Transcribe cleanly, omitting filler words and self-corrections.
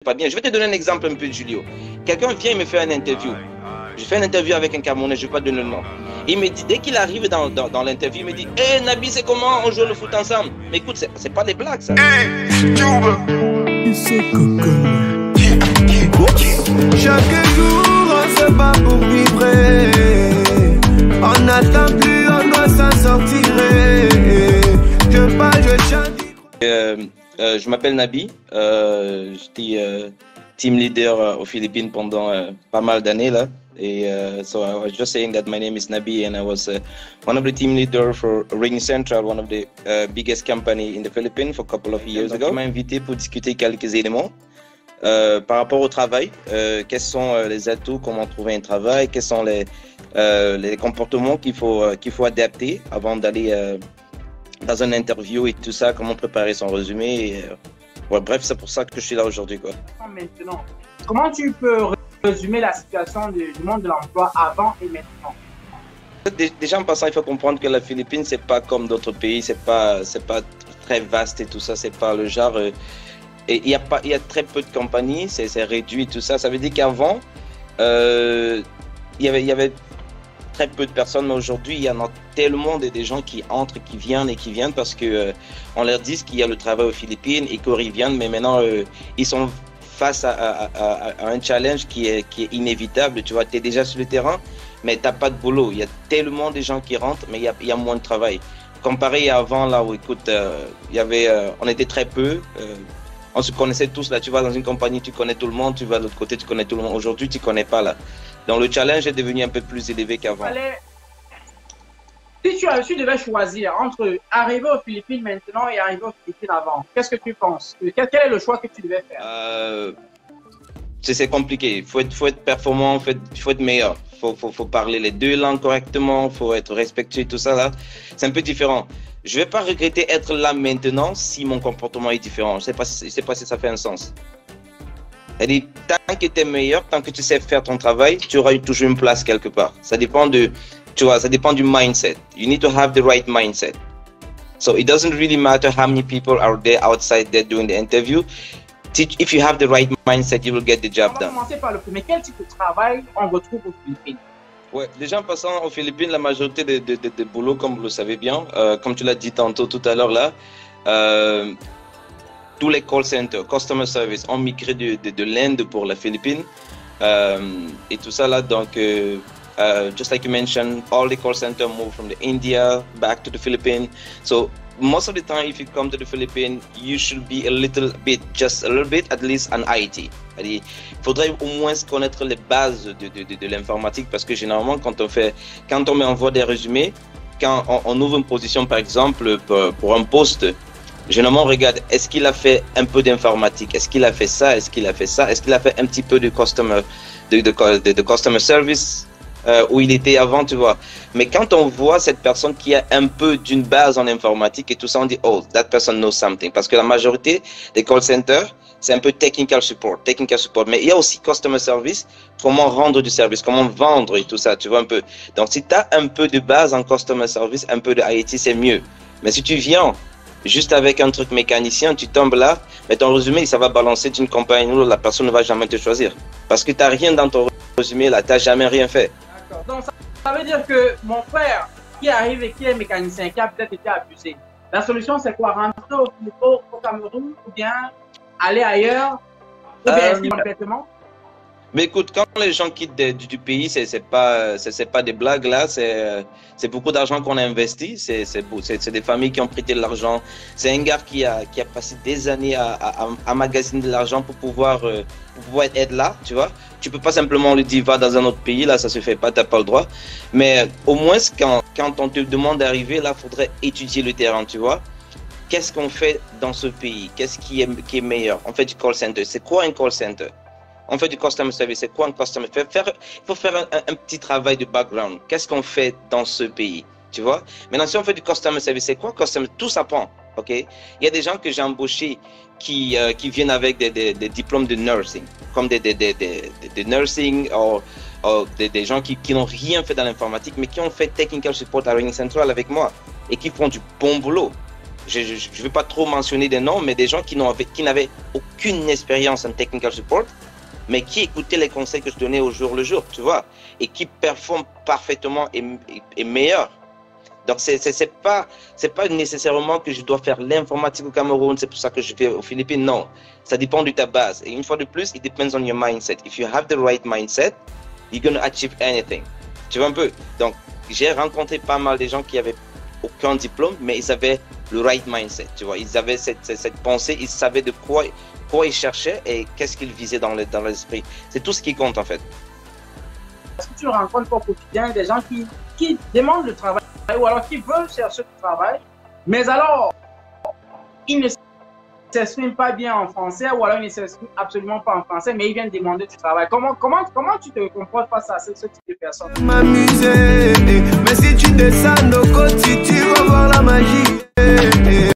pas bien. Je vais te donner un exemple un peu, Julio. Quelqu'un vient et me fait une interview. Je fais une interview avec un Camerounais, je ne vais pas donner le nom. Il me dit, dès qu'il arrive dans l'interview, il me dit, hey, Nabi, c'est comment on joue le foot ensemble? Mais écoute, c'est pas des blagues, ça. Chaque jour, on se bat pour vivre. On n'attend plus, on doit s'en sortir. Je parle, je chante. Je m'appelle Nabi. J'étais team leader aux Philippines pendant pas mal d'années là. So I was just saying that my name is Nabi and I was one of the team leaders for Ring Central, one of the biggest company in the Philippines for a couple of years ago. Il m'a invité pour discuter quelques éléments par rapport au travail. Quels sont les atouts, comment trouver un travail, quels sont les comportements qu'il faut adapter avant d'aller dans une interview et tout ça, comment préparer son résumé. Ouais, bref, c'est pour ça que je suis là aujourd'hui, quoi. Maintenant, comment tu peux résumer la situation du monde de l'emploi avant et maintenant? Déjà en passant, il faut comprendre que la Philippine, c'est pas comme d'autres pays, c'est pas très vaste et tout ça, c'est pas le genre. Et il y a très peu de compagnies, c'est réduit tout ça. Ça veut dire qu'avant, il y avait très peu de personnes, mais aujourd'hui, il y en a tellement des gens qui entrent, qui viennent parce que on leur dit qu'il y a le travail aux Philippines et qu'ils reviennent, mais maintenant, ils sont face à un challenge qui est inévitable. Tu vois, tu es déjà sur le terrain, mais tu n'as pas de boulot. Il y a tellement de gens qui rentrent, mais il y a moins de travail. Comparé à avant, là où, écoute, on était très peu. On se connaissait tous là, tu vas dans une compagnie, tu connais tout le monde, tu vas de l'autre côté, tu connais tout le monde. Aujourd'hui, tu ne connais pas là. Donc le challenge est devenu un peu plus élevé qu'avant. Si tu devais choisir entre arriver aux Philippines maintenant et arriver aux Philippines avant, qu'est-ce que tu penses? Quel est le choix que tu devais faire? C'est compliqué. Il faut être performant, il faut être meilleur. Il faut parler les deux langues correctement, il faut être respectueux, tout ça là. C'est un peu différent. Je ne vais pas regretter être là maintenant si mon comportement est différent. Je ne sais pas si ça fait un sens. C'est-à-dire, tant que tu es meilleur, tant que tu sais faire ton travail, tu auras toujours une place quelque part. Ça dépend ça dépend du mindset. You need to have the right mindset. So it doesn't really matter how many people are there outside there doing the interview. If you have the right mindset, you will get the job done. On va commencer par le premier. Quel type de travail on retrouve aux Philippines? Ouais, déjà en passant aux Philippines, la majorité des boulots, comme vous le savez bien, comme tu l'as dit tantôt tout à l'heure là, tous les call centers, customer service ont migré de l'Inde pour la Philippine et tout ça là. Donc, just like you mentioned, all the call centers move from India back to the Philippines. So most of the time, if you come to the Philippines, you should be just a little bit, at least an IT. Il faudrait au moins connaître les bases de l'informatique parce que généralement, quand on m'envoie des résumés, quand on ouvre une position, par exemple, pour un poste, généralement, on regarde, est-ce qu'il a fait un peu d'informatique? Est-ce qu'il a fait ça? Est-ce qu'il a fait ça? Est-ce qu'il a fait un petit peu de customer service où il était avant, tu vois? Mais quand on voit cette personne qui a un peu d'une base en informatique et tout ça, on dit, oh, that person knows something. Parce que la majorité des call centers, c'est un peu technical support. Mais il y a aussi customer service, comment rendre du service, comment vendre et tout ça, tu vois un peu. Donc, si tu as un peu de base en customer service, un peu de IT, c'est mieux. Mais si tu viens juste avec un truc mécanicien, tu tombes là, mais ton résumé, ça va balancer d'une compagnie où la personne ne va jamais te choisir. Parce que tu n'as rien dans ton résumé là, tu n'as jamais rien fait. D'accord. Donc, ça veut dire que mon frère qui arrive et qui est mécanicien, qui a peut-être été abusé, la solution, c'est quoi? Rentrer au Cameroun ou bien aller ailleurs ou bien rester complètement? Mais écoute, quand les gens quittent du pays, c'est pas des blagues là, c'est beaucoup d'argent qu'on a investi, c'est des familles qui ont prêté de l'argent. C'est un gars qui a passé des années à magasiner de l'argent pour pouvoir être là, tu vois. Tu peux pas simplement lui dire va dans un autre pays, là ça se fait pas, t'as pas le droit. Mais au moins quand on te demande d'arriver, là faudrait étudier le terrain, tu vois. Qu'est-ce qu'on fait dans ce pays? Qu'est-ce qui est meilleur? On fait du call center. C'est quoi un call center? On fait du customer service. C'est quoi un customer service? Il faut faire un petit travail de background. Qu'est-ce qu'on fait dans ce pays? Tu vois? Maintenant, si on fait du customer service, c'est quoi customer? Tout s'apprend. OK? Il y a des gens que j'ai embauchés qui viennent avec des diplômes de nursing, comme des nursing ou des gens qui n'ont rien fait dans l'informatique, mais qui ont fait technical support à Ring Central avec moi et qui font du bon boulot. je ne vais pas trop mentionner des noms, mais des gens qui n'avaient aucune expérience en technical support, mais qui écoutaient les conseils que je donnais au jour le jour, tu vois, et qui performent parfaitement et meilleur. Donc, c'est pas nécessairement que je dois faire l'informatique au Cameroun, c'est pour ça que je vais aux Philippines, non. Ça dépend de ta base. Et une fois de plus, it depends on your mindset. If you have the right mindset, you're going to achieve anything. Tu vois un peu? Donc, j'ai rencontré pas mal de gens qui avaient aucun diplôme, mais ils avaient le right mindset, tu vois. Ils avaient cette pensée, ils savaient de quoi ils cherchaient et qu'est-ce qu'ils visaient dans l'esprit. C'est tout ce qui compte, en fait. Est-ce que tu rencontres au quotidien des gens qui demandent le travail ou alors qui veulent chercher du travail, mais alors ils ne s'expriment pas bien en français ou alors ils ne s'expriment absolument pas en français, mais ils viennent demander du travail. Comment tu te comportes face à ce type de personnes? M'amuser, mais si tu descends au côté, tu vas voir la magie.